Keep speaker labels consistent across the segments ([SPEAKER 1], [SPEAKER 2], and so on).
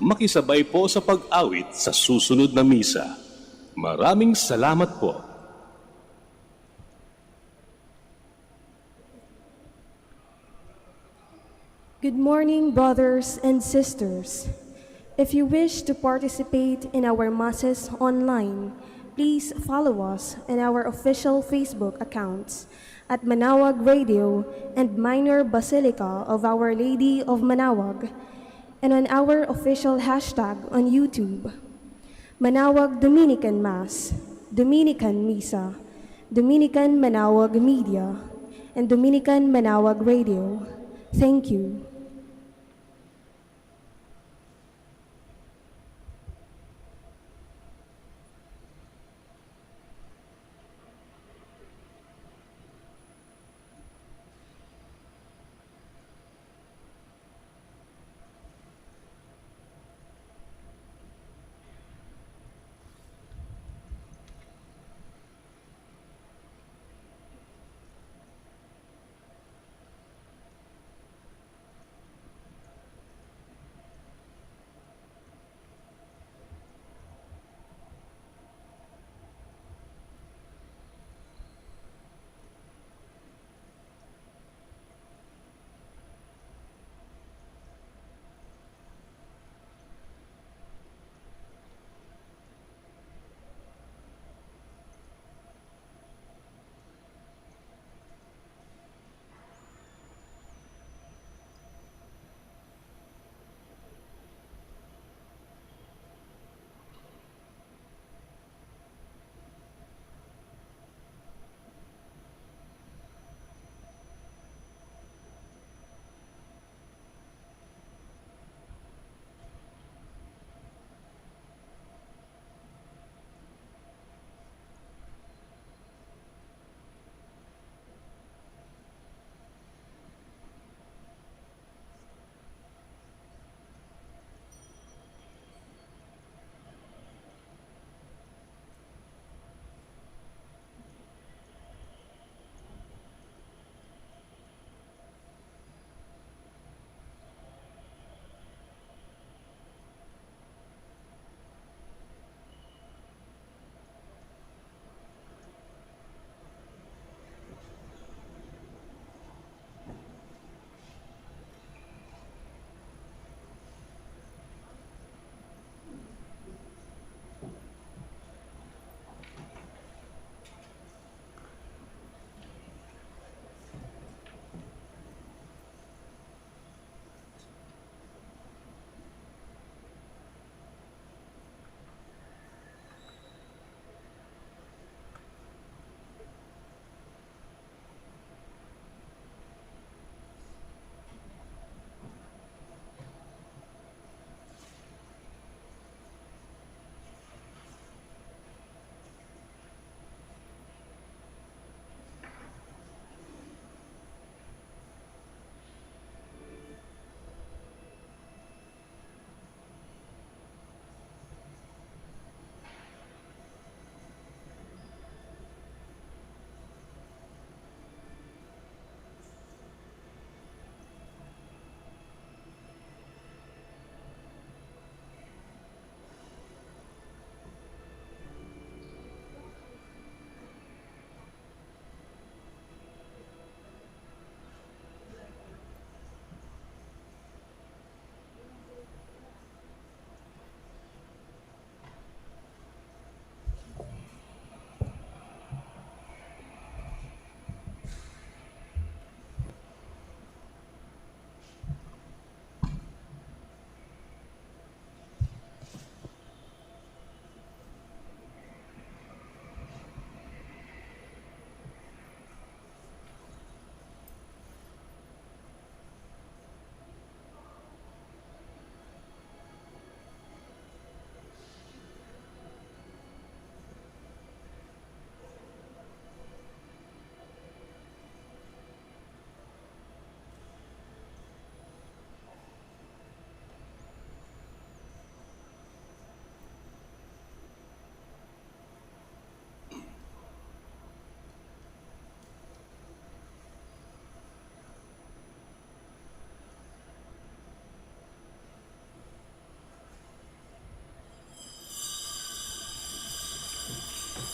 [SPEAKER 1] makisabay po sa pag-awit sa susunod na misa. Maraming salamat po.
[SPEAKER 2] Good morning, brothers and sisters. If you wish to participate in our masses online, please follow us in our official Facebook accounts at Manaoag Radio and Minor Basilica of Our Lady of Manaoag, and on our official hashtag on YouTube, Manaoag Dominican Mass, Dominican Misa, Dominican Manaoag Media, and Dominican Manaoag Radio. Thank you.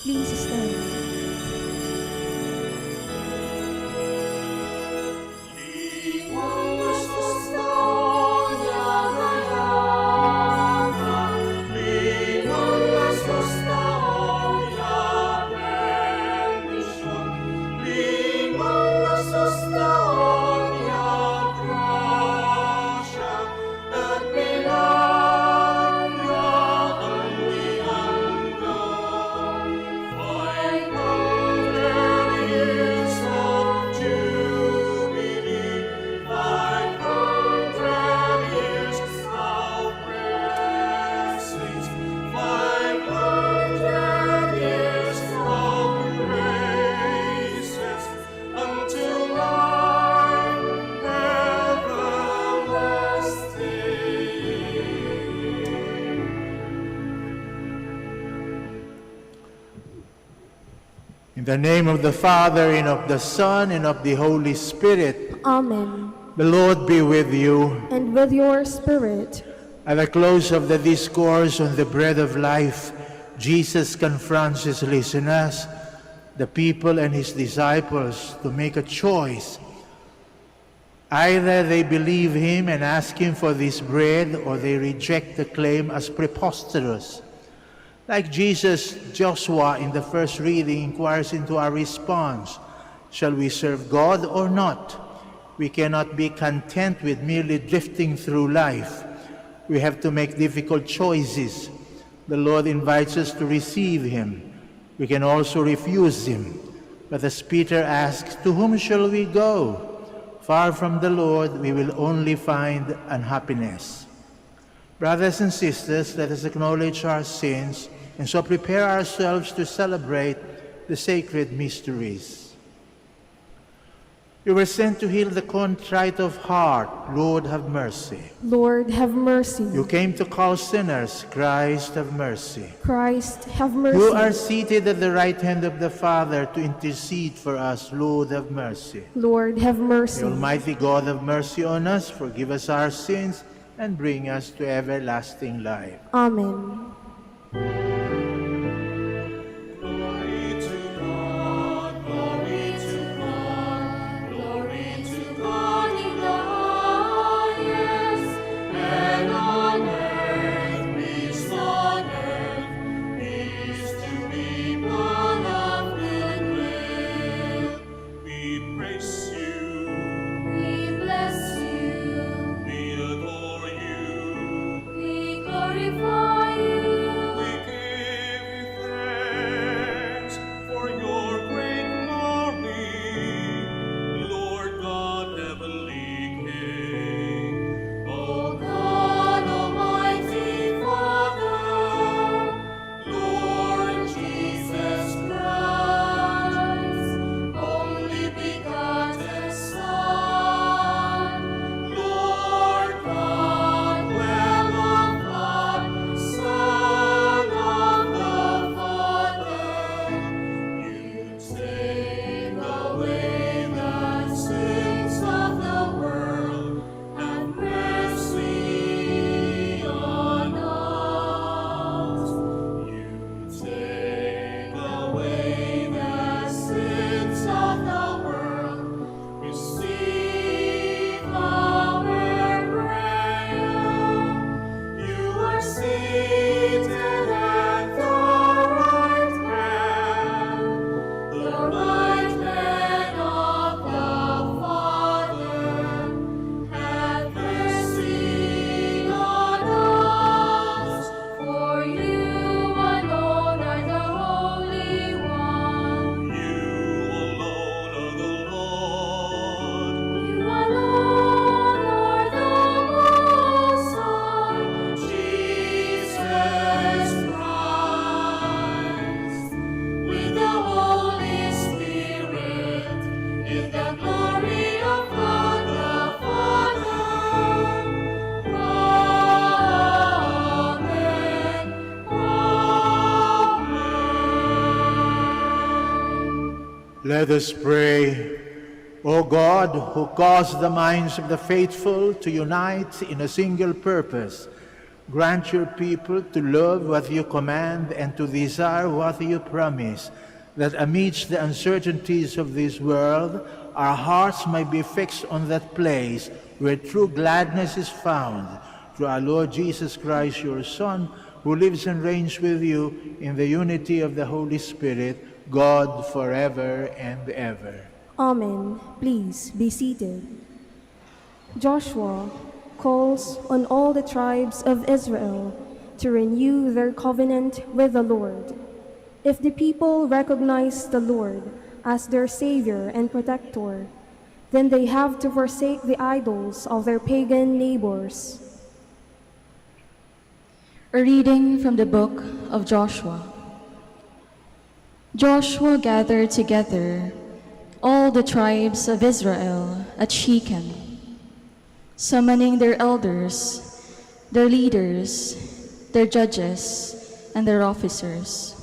[SPEAKER 2] Please stand.
[SPEAKER 3] In the name of the Father, and of the Son, and of the Holy Spirit.
[SPEAKER 2] Amen.
[SPEAKER 3] The Lord be with you.
[SPEAKER 2] And with your spirit.
[SPEAKER 3] At the close of the discourse on the bread of life, Jesus confronts his listeners, the people and his disciples, to make a choice. Either they believe him and ask him for this bread, or they reject the claim as preposterous. Like Jesus, Joshua in the first reading inquires into our response. Shall we serve God or not? We cannot be content with merely drifting through life. We have to make difficult choices. The Lord invites us to receive him. We can also refuse him. But as Peter asks, to whom shall we go? Far from the Lord, we will only find unhappiness. Brothers and sisters, let us acknowledge our sins and so prepare ourselves to celebrate the sacred mysteries. You were sent to heal the contrite of heart. Lord, have mercy.
[SPEAKER 2] Lord, have mercy.
[SPEAKER 3] You came to call sinners. Christ, have mercy.
[SPEAKER 2] Christ, have mercy.
[SPEAKER 3] You are seated at the right hand of the Father to intercede for us. Lord, have mercy.
[SPEAKER 2] Lord, have mercy.
[SPEAKER 3] The Almighty God have mercy on us, forgive us our sins, and bring us to everlasting life.
[SPEAKER 2] Amen.
[SPEAKER 3] Let us pray. O God, who caused the minds of the faithful to unite in a single purpose, Grant your people to love what you command and to desire what you promise, that amidst the uncertainties of this world, our hearts may be fixed on that place where true gladness is found. Through our Lord Jesus Christ, your Son, who lives and reigns with you in the unity of the Holy Spirit, God forever and ever.
[SPEAKER 2] Amen. Please be seated. Joshua calls on all the tribes of Israel to renew their covenant with the Lord. If the people recognize the Lord as their Savior and Protector, then they have to forsake the idols of their pagan neighbors.
[SPEAKER 4] A reading from the book of Joshua. Joshua gathered together all the tribes of Israel at Shechem, summoning their elders, their leaders, their judges, and their officers.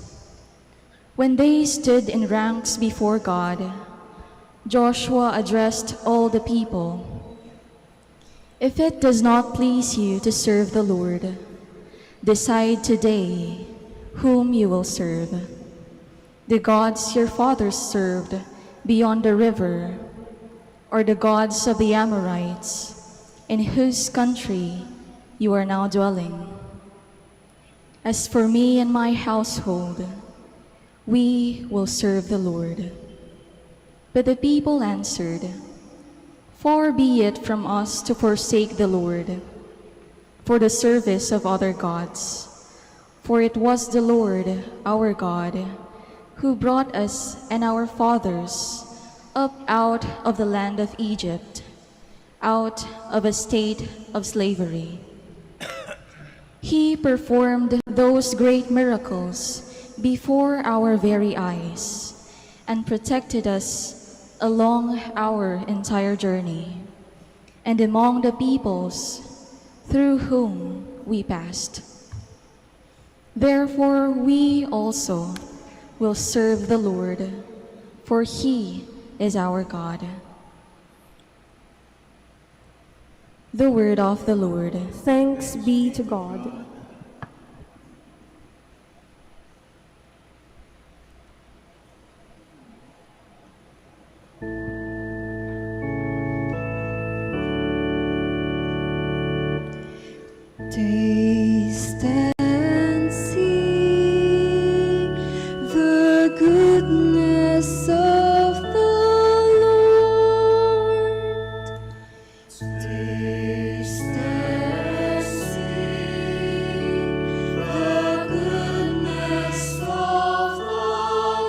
[SPEAKER 4] When they stood in ranks before God, Joshua addressed all the people. If it does not please you to serve the Lord, decide today whom you will serve. The gods your fathers served beyond the river, or the gods of the Amorites, in whose country you are now dwelling. As for me and my household, we will serve the Lord. But the people answered, Far be it from us to forsake the Lord for the service of other gods. For it was the Lord, our God, who brought us and our fathers up out of the land of Egypt, out of a state of slavery. He performed those great miracles before our very eyes and protected us along our entire journey and among the peoples through whom we passed. Therefore we also will serve the Lord, for He is our God. The word of the Lord.
[SPEAKER 2] Thanks be to God.
[SPEAKER 5] Taste and see the goodness of the Lord. Taste and see the goodness of the Lord.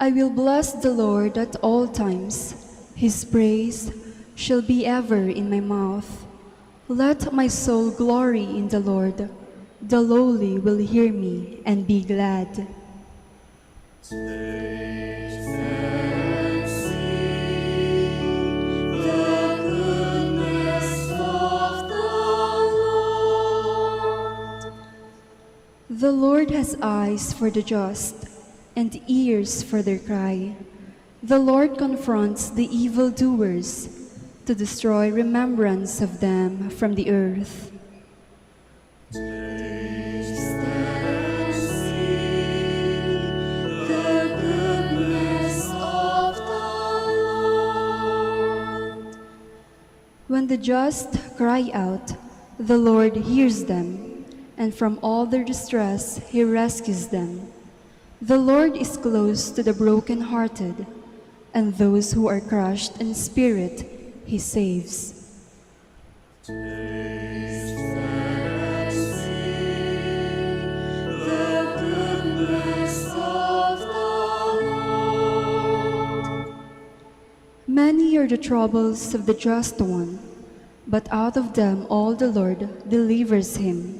[SPEAKER 5] I will bless the Lord at all times. His praise shall be ever in my mouth. Let my soul glory in the Lord. The lowly will hear me and be glad. Taste and see the goodness of the Lord. The Lord has eyes for the just and ears for their cry. The Lord confronts the evildoers to destroy remembrance of them from the earth. Taste and see the goodness of the Lord. When the just cry out, the Lord hears them, and from all their distress He rescues them. The Lord is close to the brokenhearted, and those who are crushed in spirit He saves. Taste and see the goodness of the Lord. Many are the troubles of the just one, but out of them all the Lord delivers him.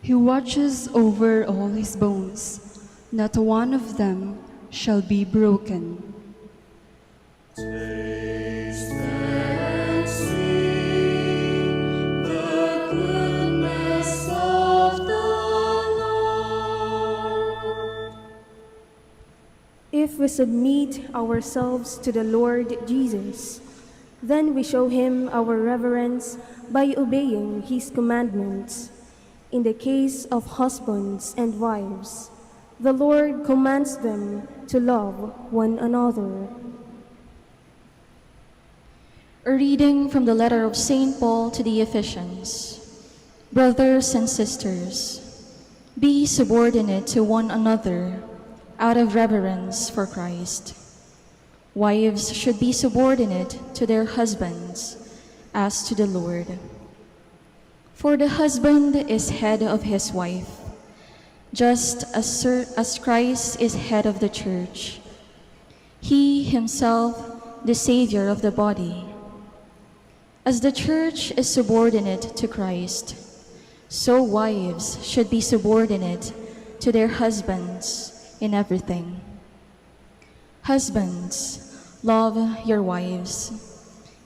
[SPEAKER 5] He watches over all his bones, not one of them shall be broken. Taste and see the goodness of the Lord.
[SPEAKER 2] If we submit ourselves to the Lord Jesus, Then we show him our reverence by obeying his commandments. In the case of husbands and wives, the Lord commands them to love one another.
[SPEAKER 4] A reading from the letter of St. Paul to the Ephesians. Brothers and sisters, be subordinate to one another out of reverence for Christ. Wives should be subordinate to their husbands as to the Lord. For the husband is head of his wife, just as Christ is head of the church, he himself the Savior of the body. As the church is subordinate to Christ, so wives should be subordinate to their husbands in everything. Husbands, love your wives,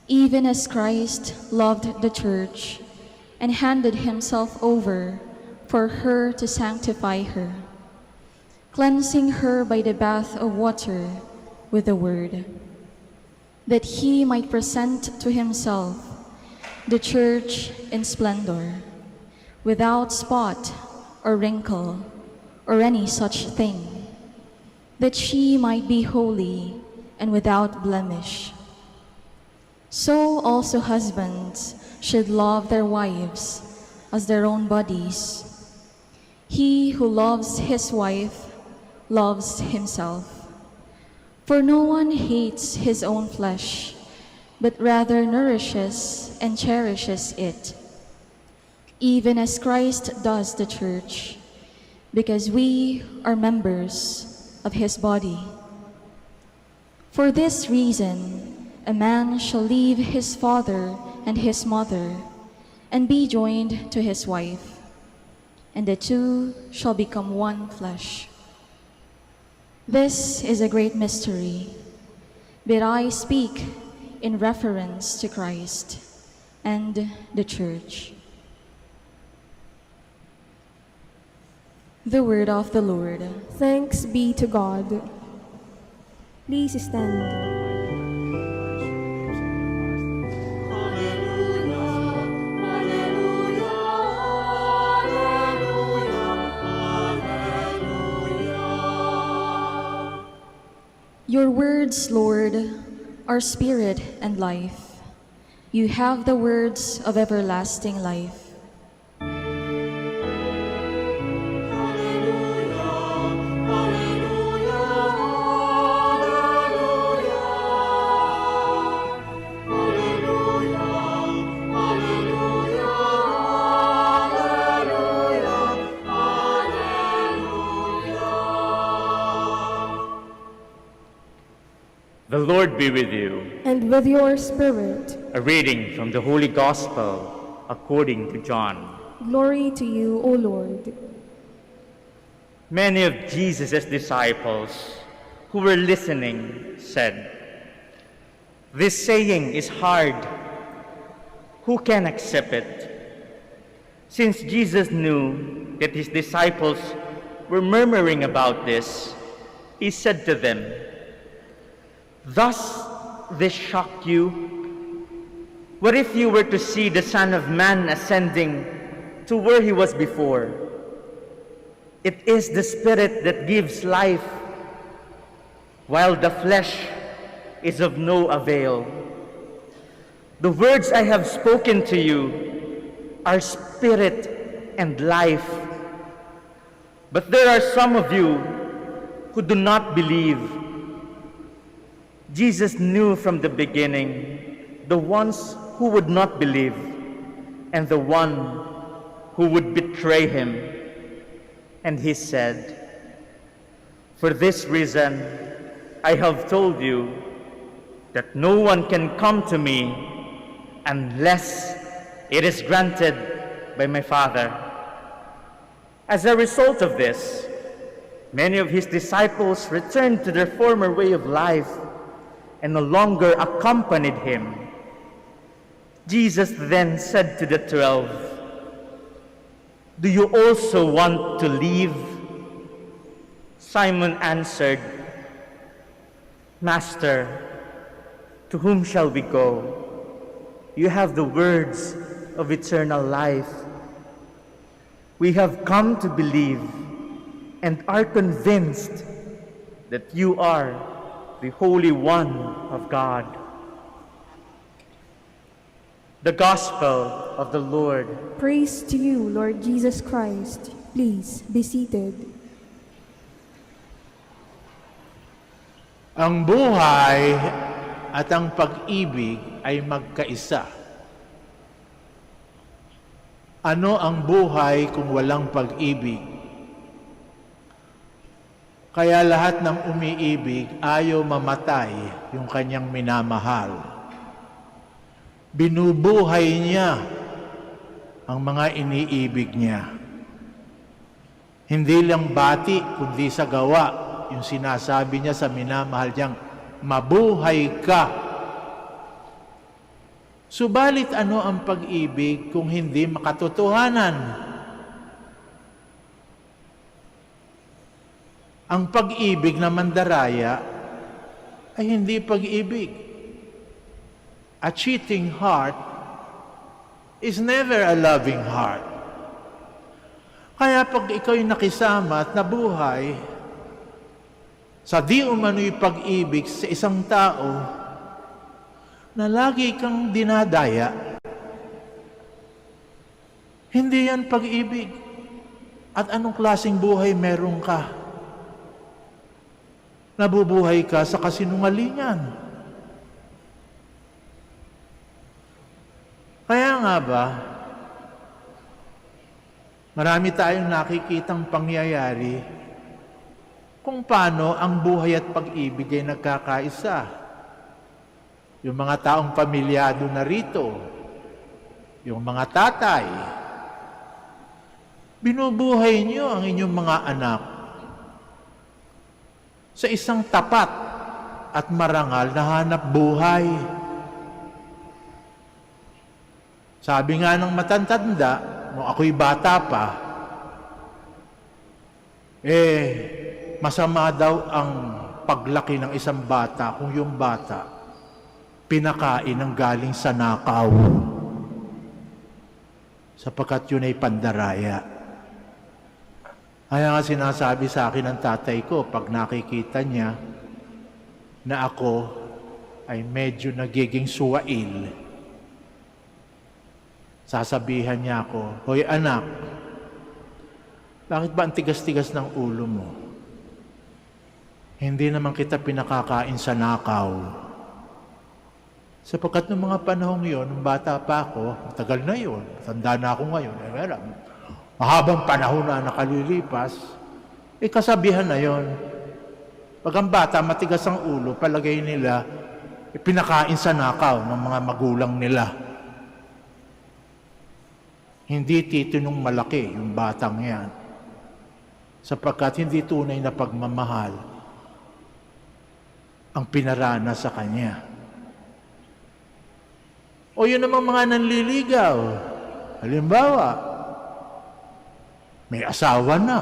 [SPEAKER 4] even as Christ loved the church and handed himself over for her to sanctify her, cleansing her by the bath of water with the word, that he might present to himself the church in splendor, without spot or wrinkle or any such thing, that she might be holy and without blemish. So also husbands should love their wives as their own bodies. He who loves his wife loves himself. For no one hates his own flesh, but rather nourishes and cherishes it, even as Christ does the church, because we are members of his body. For this reason, a man shall leave his father and his mother, and be joined to his wife, and the two shall become one flesh. This is a great mystery, but I speak in reference to Christ and the church. The word of the Lord.
[SPEAKER 2] Thanks be to God. Please stand.
[SPEAKER 4] Your words, Lord, are spirit and life. You have the words of everlasting life.
[SPEAKER 6] The Lord be with you.
[SPEAKER 2] And with your spirit.
[SPEAKER 6] A reading from the Holy Gospel according to John.
[SPEAKER 2] Glory to you, O Lord.
[SPEAKER 6] Many of Jesus' disciples who were listening said, "This saying is hard. Who can accept it?" Since Jesus knew that his disciples were murmuring about this, he said to them, "Does this shock you? What if you were to see the Son of Man ascending to where he was before? It is the Spirit that gives life, while the flesh is of no avail. The words I have spoken to you are spirit and life. But there are some of you who do not believe." Jesus knew from the beginning the ones who would not believe and the one who would betray him. And he said, "For this reason I have told you that no one can come to me unless it is granted by my Father." As a result of this, many of his disciples returned to their former way of life and no longer accompanied him. Jesus then said to the 12, "Do you also want to leave?" Simon answered, "Master, to whom shall we go? you have the words of eternal life. We have come to believe and are convinced that you are the Holy One of God. The Gospel of the Lord.
[SPEAKER 2] Praise to you, Lord Jesus Christ. Please be seated.
[SPEAKER 3] Ang buhay at ang pag-ibig ay magkaisa. Ano ang buhay kung walang pag-ibig? Kaya lahat ng umiibig ayaw mamatay yung kanyang minamahal. Binubuhay niya ang mga iniibig niya. Hindi lang bati, kundi sa gawa. Yung sinasabi niya sa minamahal niyang, mabuhay ka. Subalit ano ang pag-ibig kung hindi makatotohanan? Ang pag-ibig na mandaraya ay hindi pag-ibig. A cheating heart is never a loving heart. Kaya pag ikaw'y nakisama at nabuhay, sa di umano'y pag-ibig sa isang tao na lagi kang dinadaya, hindi yan pag-ibig. At anong klaseng buhay meron ka? Nabubuhay ka sa kasinungalingan. Kaya nga ba, marami tayong nakikitang pangyayari kung paano ang buhay at pag-ibig ay nagkakaisa. Yung mga taong pamilyado na rito, yung mga tatay, binubuhay niyo ang inyong mga anak sa isang tapat at marangal na hanap buhay. Sabi nga ng matatanda, nung ako'y bata pa, masama daw ang paglaki ng isang bata kung yung bata pinakain ng galing sa nakaw. Sapagkat yun ay pandaraya. Kaya nga sinasabi sa akin ng tatay ko pag nakikita niya na ako ay medyo nagiging suwail. Sasabihan niya ako, hoy anak, bakit ba ang tigas-tigas ng ulo mo? Hindi naman kita pinakakain sa nakaw. Sapagkat noong mga panahong yon, nung bata pa ako, tagal na yon, tanda na ako ngayon, mahabang panahon na nakalilipas, kasabihan na yon. Pag ang bata matigas ang ulo, palagay nila, pinakain sa nakaw ng mga magulang nila. Hindi titinong malaki yung batang yan. Sapagkat hindi tunay na pagmamahal ang pinarana sa kanya. O yun namang mga nanliligaw. Halimbawa, may asawa na.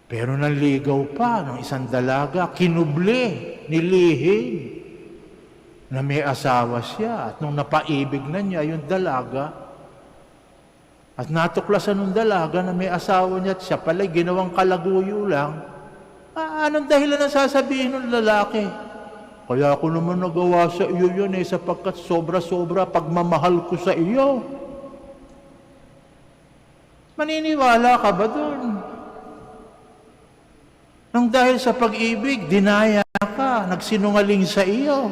[SPEAKER 3] Pero nanligaw pa ng isang dalaga, kinuble, nilihim, na may asawa siya. At nung napaibig na niya yung dalaga, at natuklasan ng dalaga na may asawa niya at siya pala ginawang kalaguyo lang, anong dahilan na sasabihin ng lalaki? Kaya ako naman nagawa sa iyo yun sapagkat sobra-sobra pagmamahal ko sa iyo. Maniniwala ka ba doon? Nang dahil sa pag-ibig, dinaya ka, nagsinungaling sa iyo.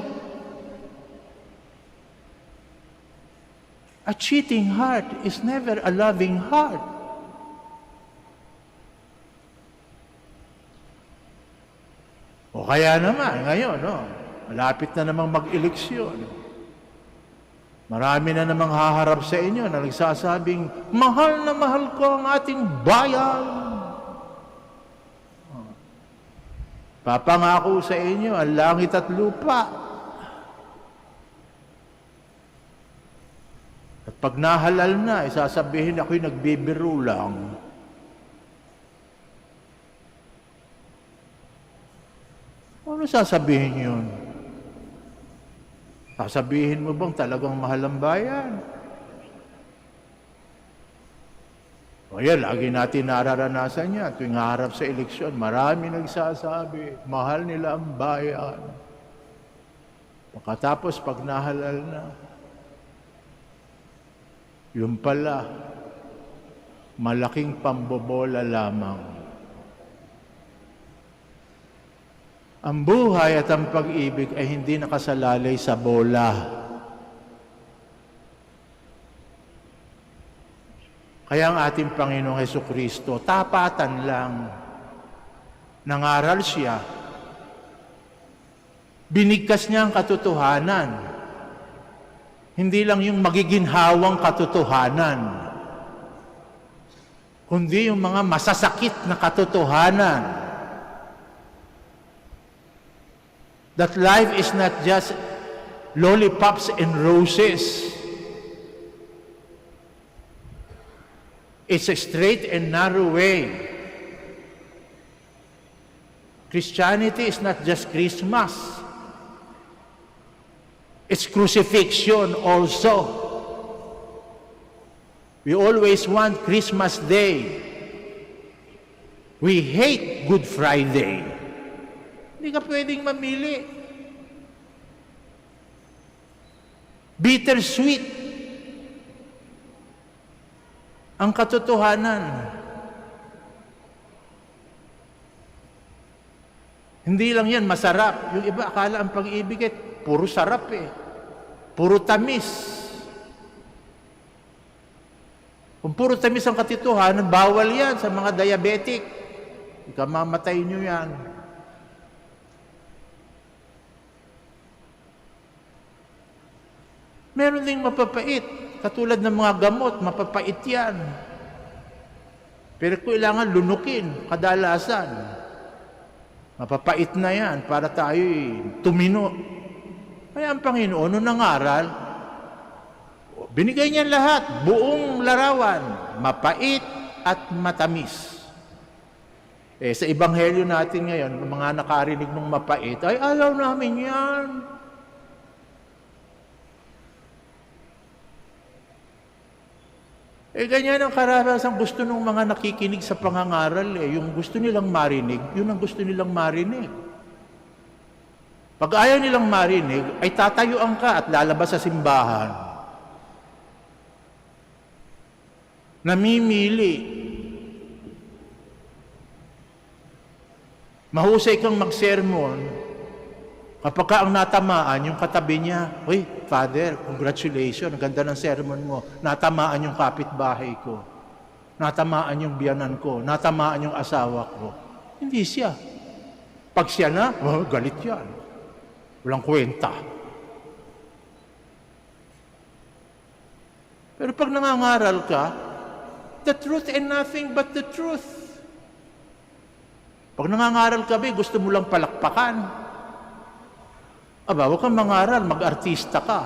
[SPEAKER 3] A cheating heart is never a loving heart. O kaya naman, ngayon, malapit na namang mag-eleksyon. Marami na namang haharap sa inyo na nagsasabing, mahal na mahal ko ang ating bayan. Papangako sa inyo ang langit at lupa. At pag nahalal na, sasabihin ako'y nagbibiro lang. Ano sasabihin yun? Sasabihin mo bang talagang mahal ang bayan? O yan, lagi natin nararanasan yan. Tuwing harap sa eleksyon, marami nagsasabi, mahal nila ang bayan. Pagkatapos, pag nahalal na, yun pala, malaking pambobola lamang. Ang buhay at ang pag-ibig ay hindi nakasalalay sa bola. Kaya ang ating Panginoong Hesukristo, tapatan lang. Nangaral siya. Binigkas niya ang katotohanan. Hindi lang yung magiginhawang katotohanan, kundi yung mga masasakit na katotohanan. That life is not just lollipops and roses. It's a straight and narrow way. Christianity is not just Christmas. It's crucifixion also. We always want Christmas Day. We hate Good Friday. Hindi ka pwedeng mamili. Bittersweet ang katotohanan. Hindi lang yan masarap. Yung iba akala ang pag-ibig puro sarap puro tamis. Kung puro tamis ang katotohanan, bawal yan sa mga diabetic. Ikamamatay nyo yan. Meron ding mapapait. Katulad ng mga gamot, mapapait yan. Pero kailangan lunukin, kadalasan. Mapapait na yan para tayo tumino. Kaya ang Panginoon, nung nangaral, binigay niya lahat, buong larawan, mapait at matamis. Sa Ebanghelyo natin ngayon, mga nakarinig ng mapait, ay alaw namin yan. Ganyan ang karanasang gusto ng mga nakikinig sa pangangaral. Yung gusto nilang marinig, yun ang gusto nilang marinig. Pag ayaw nilang marinig, ay tatayuan ka at lalabas sa simbahan. Namimili. Mahusay kang magsermon. Kapag ka ang natamaan, yung katabi niya, "Uy, Father, congratulations, ang ganda ng sermon mo. Natamaan yung kapitbahay ko. Natamaan yung biyanan ko. Natamaan yung asawa ko." Hindi siya. Pag siya na, galit yan. Walang kwenta. Pero pag nangangaral ka, the truth and nothing but the truth. Pag nangangaral ka, gusto mo lang palakpakan. Aba, huwag kang mangaral, mag-artista ka.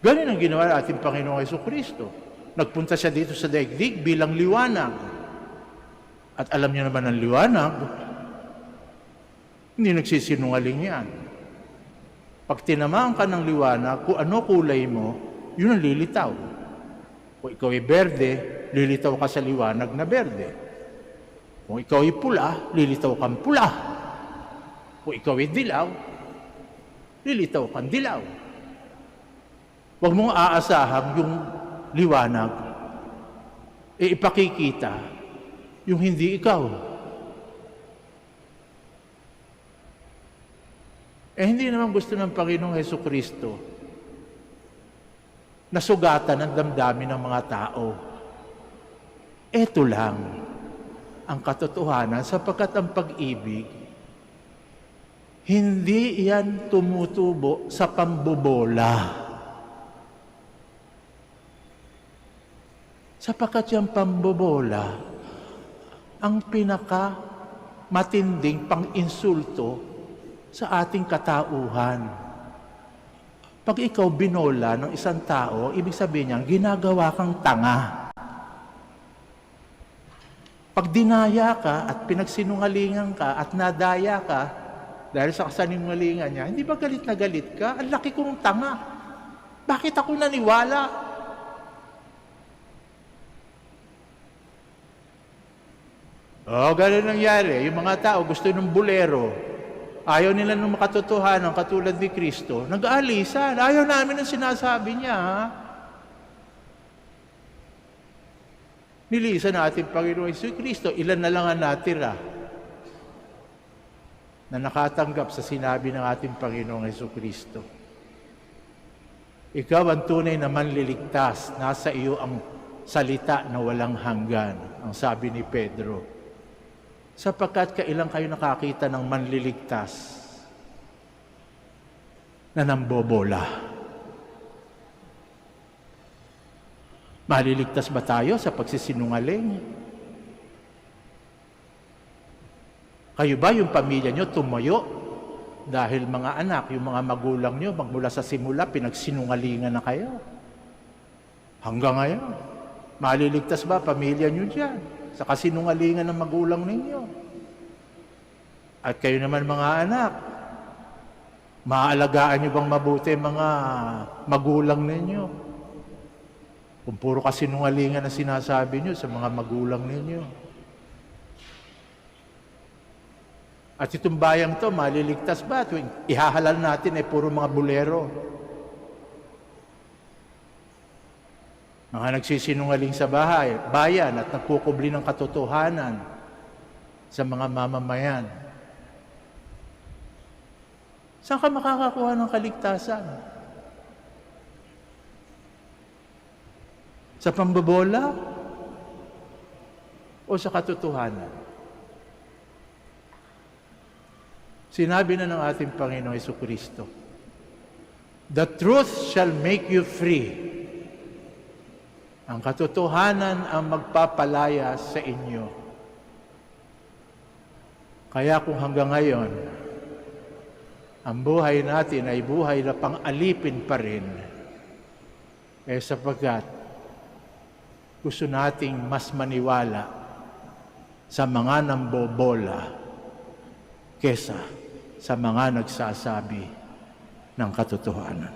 [SPEAKER 3] Ganun ang ginawa ng ating Panginoong Hesukristo. Nagpunta siya dito sa daigdig bilang liwanag. At alam niyo naman ang liwanag, hindi nagsisinungaling yan. Pag tinamaan ka ng liwanag, kung ano kulay mo, yun ang lilitaw. Kung ikaw ay berde, lilitaw ka sa liwanag na berde. Kung ikaw ay pula, lilitaw kang pula. Kung ikaw ay dilaw, lilitaw kang dilaw. Huwag mong aasahan yung liwanag, ipakikita yung hindi ikaw. Hindi naman gusto ng Panginoong Hesukristo na sugatan ang damdamin ng mga tao. Ito lang ang katotohanan, sapagkat ang pag-ibig, hindi yan tumutubo sa pambobola. Sapagkat yung pambobola, ang pinaka-matinding pang-insulto sa ating katauhan. Pag ikaw binola ng isang tao, ibig sabihin niya, ginagawa kang tanga. Pag dinaya ka at pinagsinungalingan ka at nadaya ka dahil sa kasinungalingan niya, hindi ba galit na galit ka? Ang laki kong tanga. Bakit ako naniwala? Ganun nangyari. Yung mga tao gusto ng bulero. Ayaw nila ng makatotohanan katulad ni Kristo. Nag-aalisan. Ayaw namin ang sinasabi niya. Ha? Nilisan natin Panginoon Hesus Kristo, ilan na lang ang natira na nakatanggap sa sinabi ng ating Panginoong Hesus Kristo. Ikaw ang tunay na manliligtas, nasa iyo ang salita na walang hanggan, ang sabi ni Pedro. Sapagkat kailan kayo nakakita ng manliligtas na nambobola? Maliligtas ba tayo sa pagsisinungaling? Kayo ba, yung pamilya nyo, tumayo dahil mga anak, yung mga magulang nyo, magmula sa simula, pinagsinungalingan na kayo? Hanggang ngayon, maliligtas ba pamilya nyo dyan sa kasinungalingan ng magulang ninyo? At kayo naman mga anak, maaalagaan nyo bang mabuti mga magulang ninyo? Kung puro kasinungalingan na sinasabi nyo sa mga magulang ninyo. At itong bayang to, maliligtas ba? Tuwing ihahalal natin ay puro mga bulero. Mga nagsisinungaling sa bayan at nagkukubli ng katotohanan sa mga mamamayan. Saan ka makakakuha ng kaligtasan? Sa pambobola o sa katotohanan? Sinabi na ng ating Panginoong Jesucristo, "The truth shall make you free." Ang katotohanan ang magpapalaya sa inyo. Kaya kung hanggang ngayon, ang buhay natin ay buhay na pang-alipin pa rin, sapagkat gusto nating mas maniwala sa mga nambobola kesa sa mga nagsasabi ng katotohanan.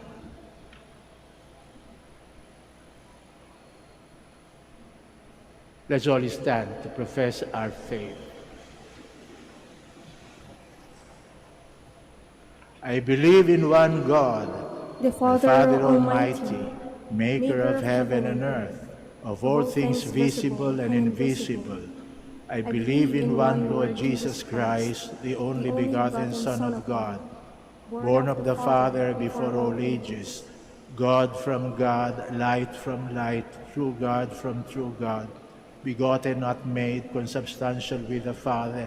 [SPEAKER 3] Let's all stand to profess our faith. I believe in one God,
[SPEAKER 2] The
[SPEAKER 3] the
[SPEAKER 2] Father,
[SPEAKER 3] Father
[SPEAKER 2] Almighty,
[SPEAKER 3] Almighty, maker of heaven and earth, of all things visible and invisible. I believe in one Lord Jesus Christ, the only begotten Son of God, born of the Father before all ages, God from God, light from light, true God from true God, begotten, not made, consubstantial with the Father.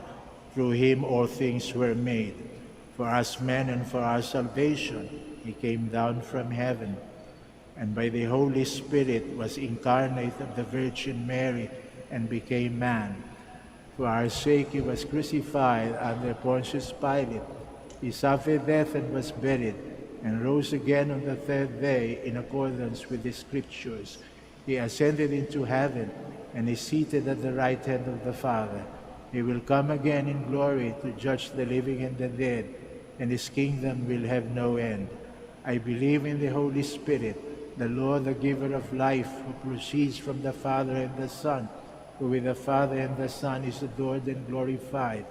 [SPEAKER 3] Through him all things were made. For us men and for our salvation, he came down from heaven, and by the Holy Spirit was incarnate of the Virgin Mary and became man. For our sake he was crucified under Pontius Pilate. He suffered death and was buried, and rose again on the third day in accordance with the Scriptures. He ascended into heaven and is seated at the right hand of the Father. He will come again in glory to judge the living and the dead, and his kingdom will have no end. I believe in the Holy Spirit, the Lord, the giver of life, who proceeds from the Father and the Son, who with the Father and the Son is adored and glorified,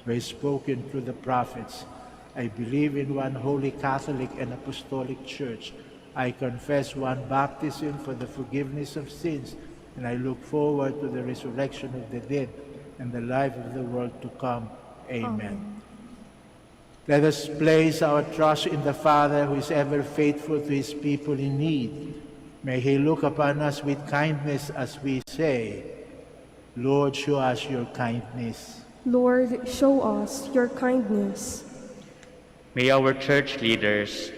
[SPEAKER 3] who has spoken through the prophets. I believe in one holy Catholic and Apostolic Church. I confess one baptism for the forgiveness of sins, and I look forward to the resurrection of the dead and the life of the world to come. Amen. Let us place our trust in the Father, who is ever faithful to his people in need. May he look upon us with kindness as we say, Lord, show us your kindness.
[SPEAKER 2] Lord, show us your kindness.
[SPEAKER 6] May our church leaders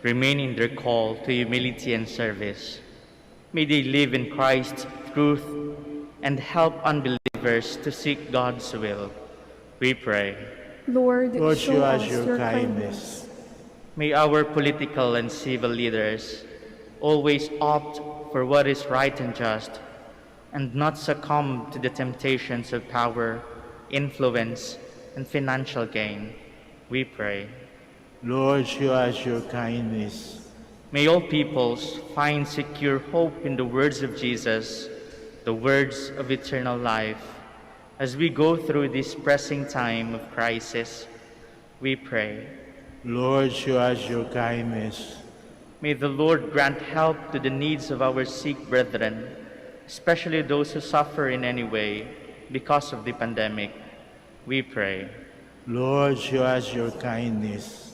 [SPEAKER 6] remain in their call to humility and service. May they live in Christ's truth and help unbelievers to seek God's will. We pray.
[SPEAKER 2] Lord,
[SPEAKER 3] show us your kindness.
[SPEAKER 6] May our political and civil leaders always opt for what is right and just, and not succumb to the temptations of power, influence, and financial gain, we pray.
[SPEAKER 3] Lord, show us your kindness.
[SPEAKER 6] May all peoples find secure hope in the words of Jesus, the words of eternal life. As we go through this pressing time of crisis, we pray.
[SPEAKER 3] Lord, show us your kindness.
[SPEAKER 6] May the Lord grant help to the needs of our sick brethren, especially those who suffer in any way because of the pandemic. We pray.
[SPEAKER 3] Lord, show us your kindness.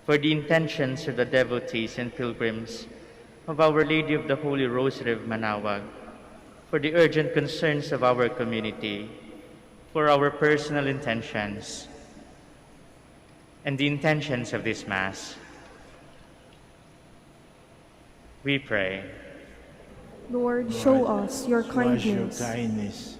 [SPEAKER 6] For the intentions of the devotees and pilgrims of Our Lady of the Holy Rosary of Manaoag, for the urgent concerns of our community, for our personal intentions, and the intentions of this Mass, we pray.
[SPEAKER 2] Lord, show us your
[SPEAKER 3] Show us your
[SPEAKER 2] kindness.
[SPEAKER 3] kindness.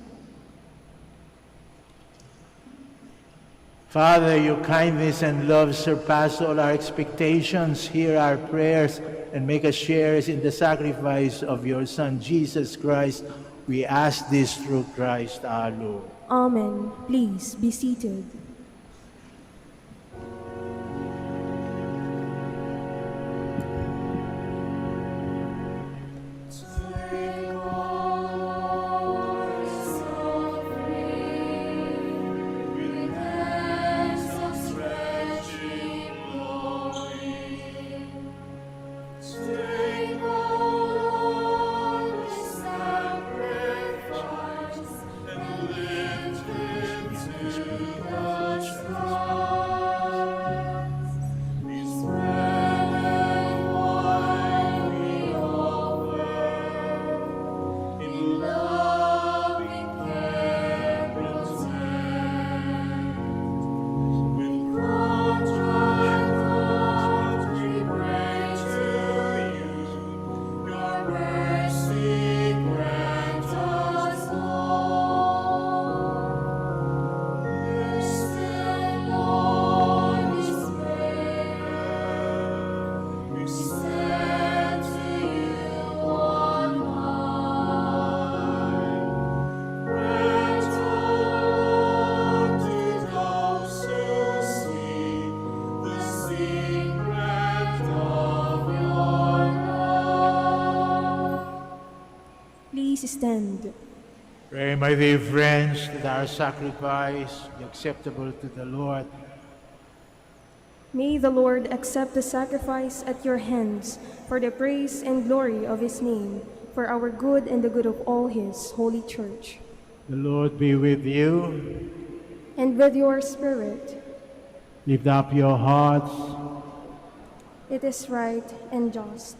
[SPEAKER 3] Father, your kindness and love surpass all our expectations. Hear our prayers and make us sharers in the sacrifice of your Son, Jesus Christ. We ask this through Christ our Lord.
[SPEAKER 2] Amen. Please be seated. Please stand.
[SPEAKER 3] Pray, my dear friends, that our sacrifice be acceptable to the Lord.
[SPEAKER 2] May the Lord accept the sacrifice at your hands for the praise and glory of his name, for our good and the good of all his holy church.
[SPEAKER 3] The Lord be with you.
[SPEAKER 2] And with your spirit,
[SPEAKER 3] Lift up your hearts.
[SPEAKER 2] it is right and just.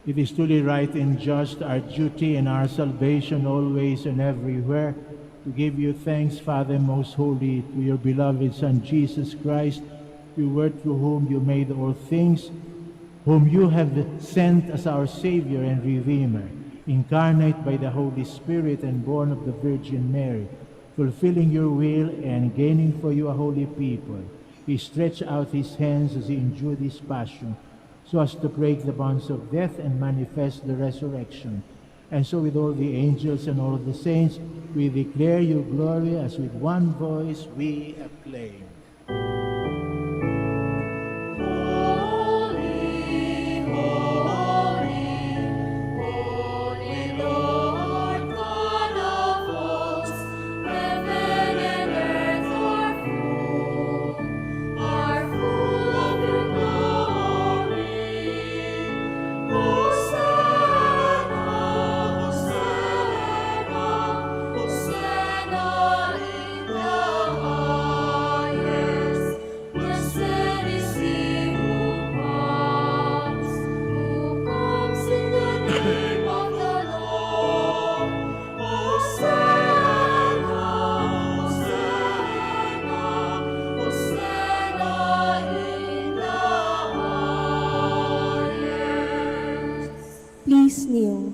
[SPEAKER 3] It is truly right and just, our duty and our salvation always and everywhere, to give you thanks, Father most holy, to your beloved Son, Jesus Christ, your word through whom you made all things, whom you have sent as our Savior and Redeemer, incarnate by the Holy Spirit and born of the Virgin Mary, fulfilling your will and gaining for you a holy people. He stretched out his hands as he endured his passion, so as to break the bonds of death and manifest the resurrection. And so with all the angels and all the saints, we declare your glory as with one voice we acclaim.
[SPEAKER 2] Please kneel.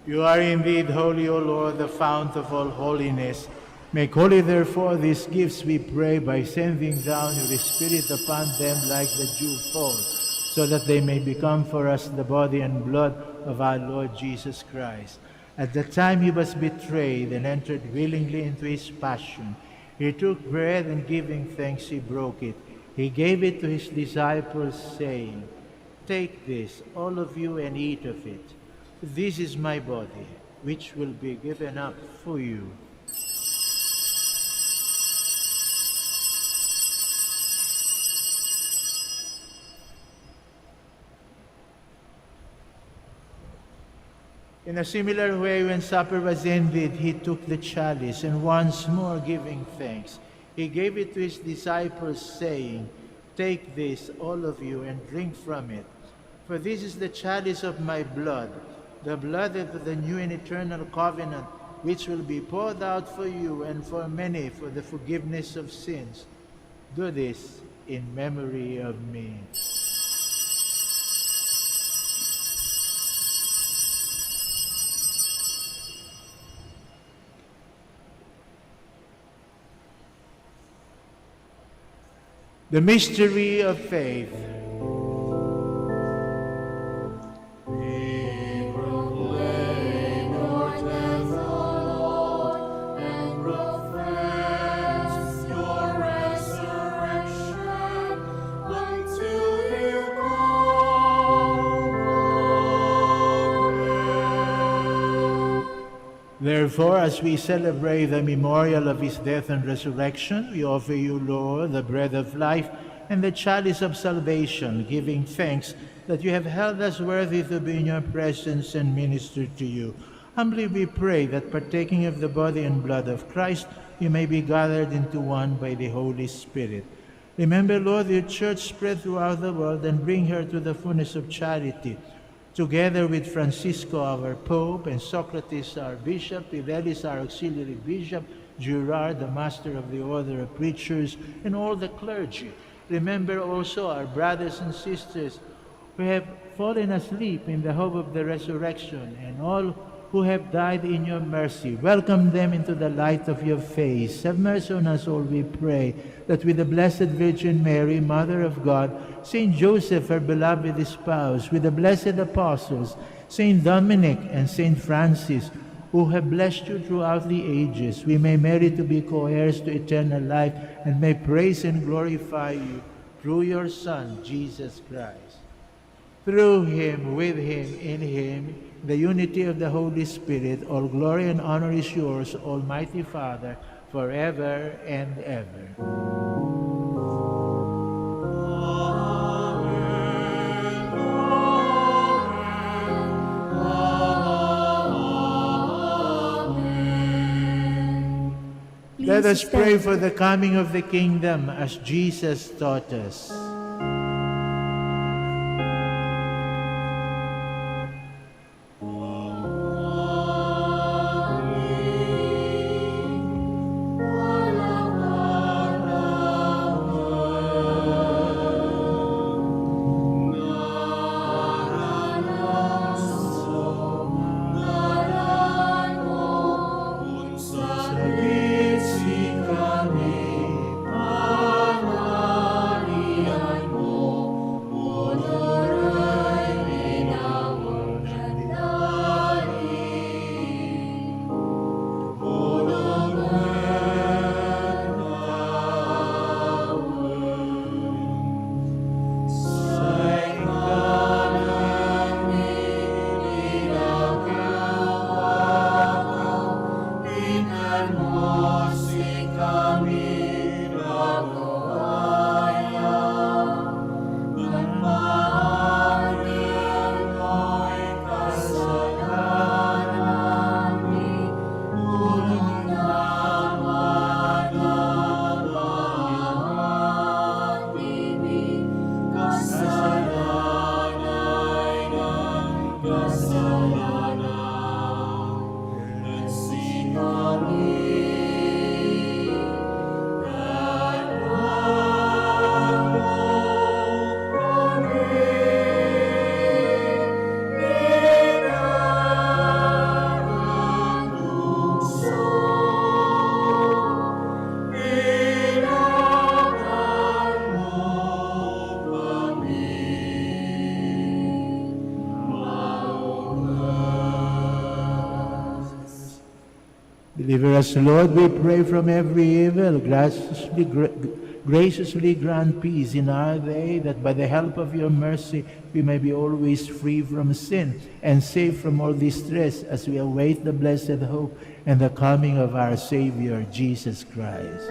[SPEAKER 3] You are indeed holy, O Lord, the fount of all holiness. Make holy, therefore, these gifts, we pray, by sending down your Spirit upon them like the dewfall, so that they may become for us the body and blood of our Lord Jesus Christ. At the time he was betrayed and entered willingly into his passion, he took bread and giving thanks, he broke it. He gave it to his disciples, saying, "Take this, all of you, and eat of it. This is my body, which will be given up for you." In a similar way, when supper was ended, he took the chalice, and once more giving thanks, he gave it to his disciples, saying, "Take this, all of you, and drink from it. For this is the chalice of my blood, the blood of the new and eternal covenant, which will be poured out for you and for many for the forgiveness of sins. Do this in memory of me." The mystery of faith. Therefore, as we celebrate the memorial of his death and resurrection, we offer you, Lord, the bread of life and the chalice of salvation, giving thanks that you have held us worthy to be in your presence and minister to you. Humbly we pray that, partaking of the body and blood of Christ, you may be gathered into one by the Holy Spirit. Remember, Lord, your church spread throughout the world, and bring her to the fullness of charity, together with Francisco, our Pope, and Socrates, our Bishop, Fidelis, our Auxiliary Bishop, Gerard, the Master of the Order of Preachers, and all the clergy. Remember also our brothers and sisters who have fallen asleep in the hope of the resurrection, and all who have died in your mercy. Welcome them into the light of your face. Have mercy on us all, we pray, that with the Blessed Virgin Mary, Mother of God, Saint Joseph, her beloved spouse, with the blessed apostles, Saint Dominic and Saint Francis, who have blessed you throughout the ages, we may merit to be co-heirs to eternal life, and may praise and glorify you through your Son, Jesus Christ. Through him, with him, in him, the unity of the Holy Spirit, all glory and honor is yours, Almighty Father, forever and ever. Let us pray for the coming of the kingdom as Jesus taught us. Deliver us, Lord, we pray, from every evil. Graciously grant peace in our day, that by the help of your mercy we may be always free from sin and safe from all distress, as we await the blessed hope and the coming of our Savior, Jesus Christ.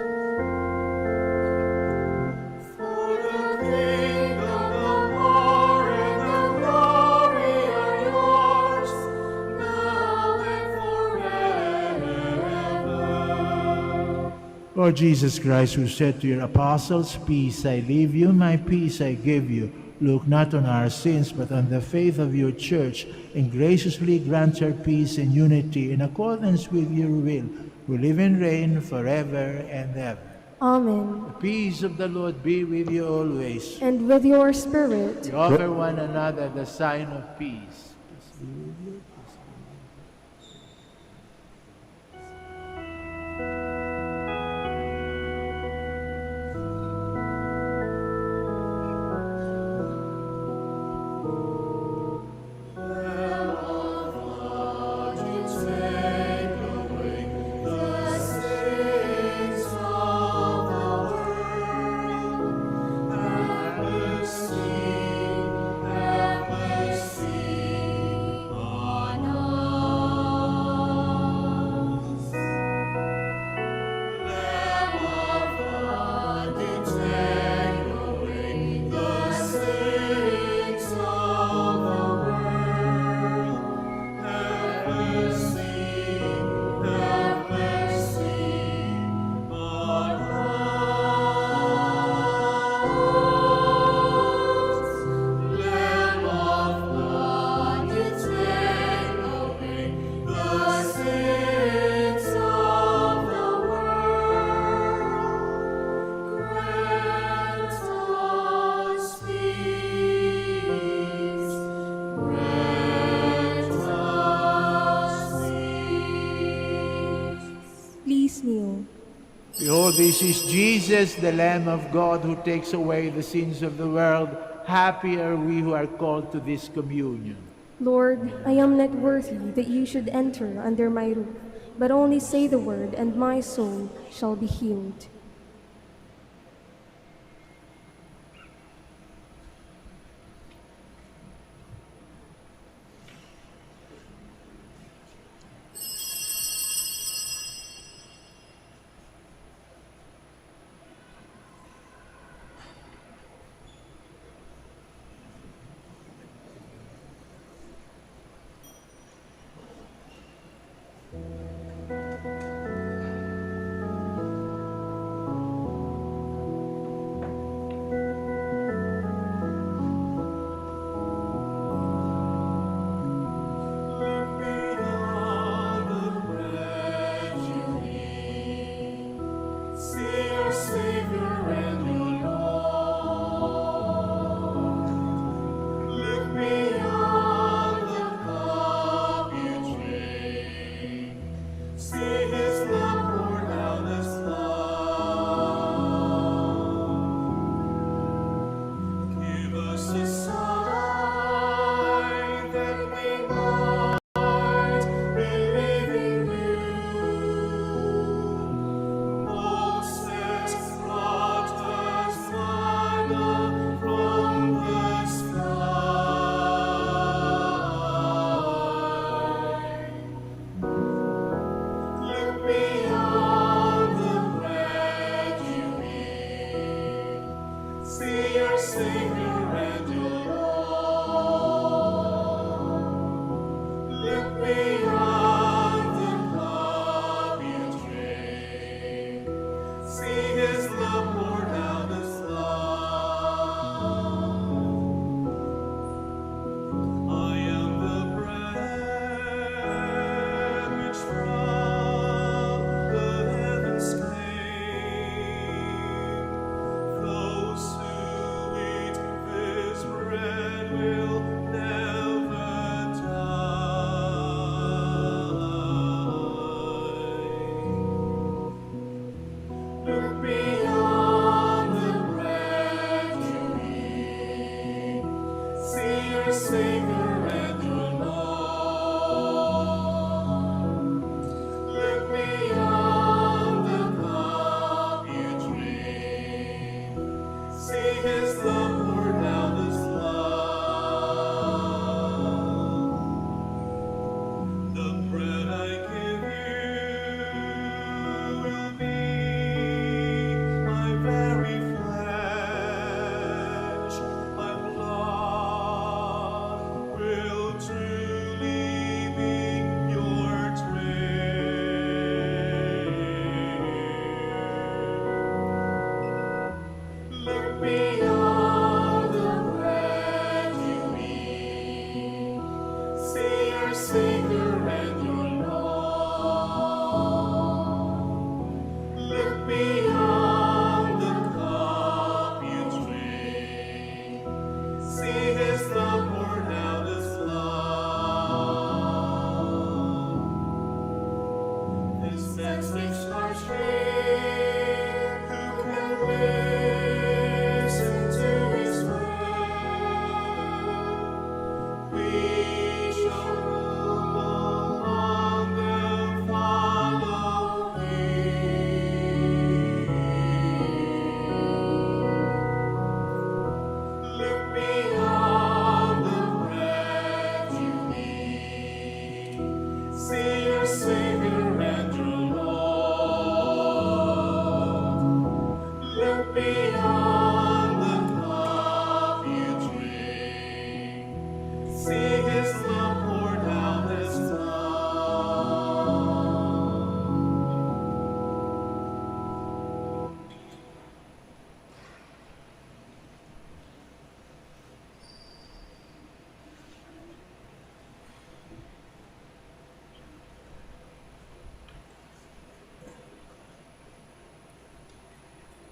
[SPEAKER 3] Lord Jesus Christ, who said to your apostles, "Peace I leave you, my peace I give you," look not on our sins, but on the faith of your church, and graciously grant her peace and unity in accordance with your will, who live and reign forever and ever.
[SPEAKER 2] Amen.
[SPEAKER 3] The peace of the Lord be with you always.
[SPEAKER 2] And with your spirit.
[SPEAKER 3] We offer one another the sign of peace.
[SPEAKER 2] Please kneel.
[SPEAKER 3] Behold, this is Jesus, the Lamb of God, who takes away the sins of the world. Happy are we who are called to this communion.
[SPEAKER 2] Lord, I am not worthy that you should enter under my roof, but only say the word, and my soul shall be healed.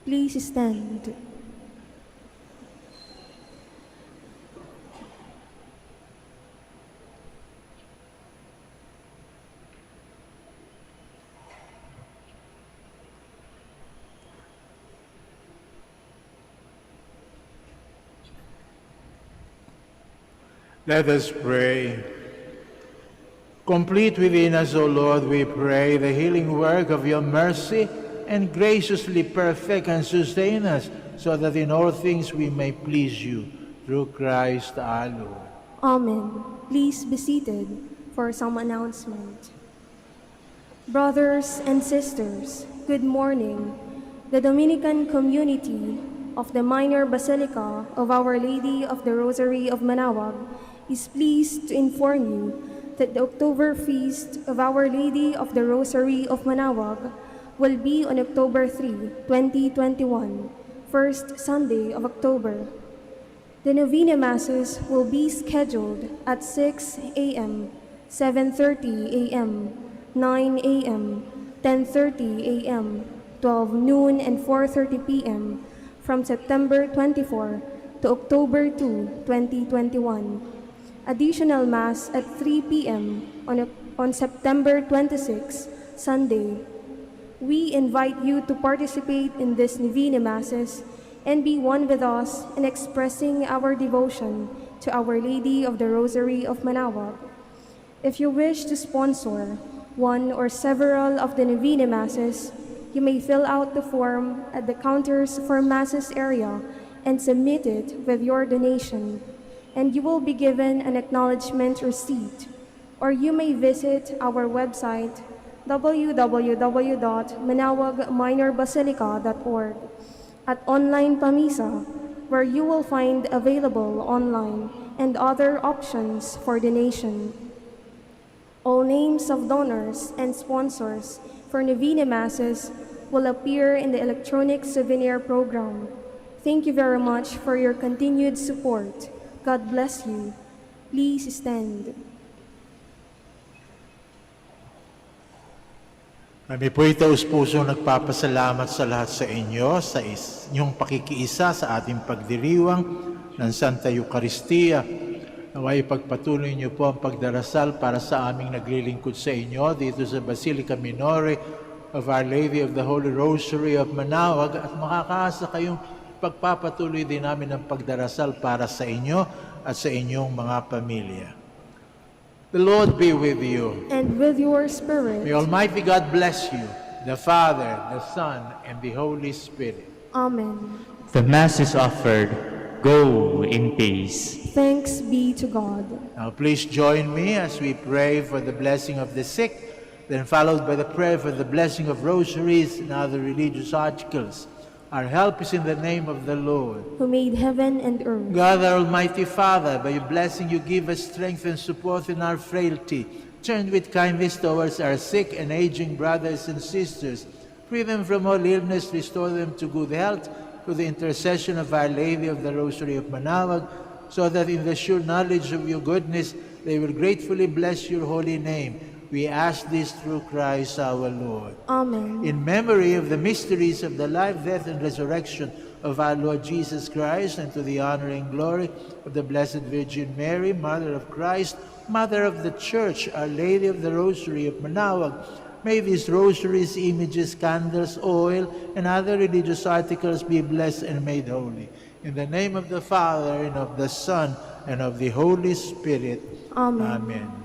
[SPEAKER 2] Please stand.
[SPEAKER 3] Let us pray. Complete within us, O Lord, we pray, the healing work of your mercy, and graciously perfect and sustain us, so that in all things we may please you, through Christ our Lord.
[SPEAKER 2] Amen. Please be seated for some announcement. Brothers and sisters, good morning. The Dominican community of the Minor Basilica of Our Lady of the Rosary of Manaoag is pleased to inform you that the October feast of Our Lady of the Rosary of Manaoag will be on October 3, 2021, first Sunday of October. The Novena Masses will be scheduled at 6 a.m., 7:30 a.m., 9 a.m., 10:30 a.m., 12 noon, and 4:30 p.m. from September 24 to October 2, 2021. Additional Mass at 3 p.m. on September 26, Sunday. We invite you to participate in these Novena Masses and be one with us in expressing our devotion to Our Lady of the Rosary of Manaoag. If you wish to sponsor one or several of the Novena Masses, you may fill out the form at the counters for Masses area and submit it with your donation, and you will be given an acknowledgement receipt. Or you may visit our website www.manaoagminorbasilica.org at Online Pamisa, where you will find available online and other options for donation. All names of donors and sponsors for Novena Masses will appear in the electronic souvenir program. Thank you very much for your continued support. God bless you. Please stand.
[SPEAKER 3] Kami po taus-pusong nagpapasalamat sa lahat sa inyo sa inyong pakikiisa sa ating pagdiriwang ng Santa Eucharistia. Naway pagpatuloy niyo po ang pagdarasal para sa aming naglilingkod sa inyo dito sa Basilica Minore of Our Lady of the Holy Rosary of Manaoag, at makakaasa kayong pagpapatuloy din namin ang pagdarasal para sa inyo at sa inyong mga pamilya. The Lord be with you.
[SPEAKER 2] And with your spirit.
[SPEAKER 3] May Almighty God bless you, the Father, the Son, and the Holy Spirit.
[SPEAKER 2] Amen.
[SPEAKER 6] The Mass is offered. Go in peace.
[SPEAKER 2] Thanks be to God.
[SPEAKER 3] Now please join me as we pray for the blessing of the sick, then followed by the prayer for the blessing of rosaries and other religious articles. Our help is in the name of the Lord,
[SPEAKER 2] Who made heaven and earth.
[SPEAKER 3] God, our Almighty Father, by your blessing you give us strength and support in our frailty. Turn with kindness towards our sick and aging brothers and sisters. Free them from all illness, restore them to good health, through the intercession of Our Lady of the Rosary of Manaoag, so that in the sure knowledge of your goodness they will gratefully bless your holy name. We ask this through Christ our Lord.
[SPEAKER 2] Amen.
[SPEAKER 3] In memory of the mysteries of the life, death, and resurrection of our Lord Jesus Christ, and to the honor and glory of the Blessed Virgin Mary, Mother of Christ, Mother of the Church, Our Lady of the Rosary of Manaoag, may these rosaries, images, candles, oil, and other religious articles be blessed and made holy. In the name of the Father, and of the Son, and of the Holy Spirit.
[SPEAKER 2] Amen.
[SPEAKER 3] Amen.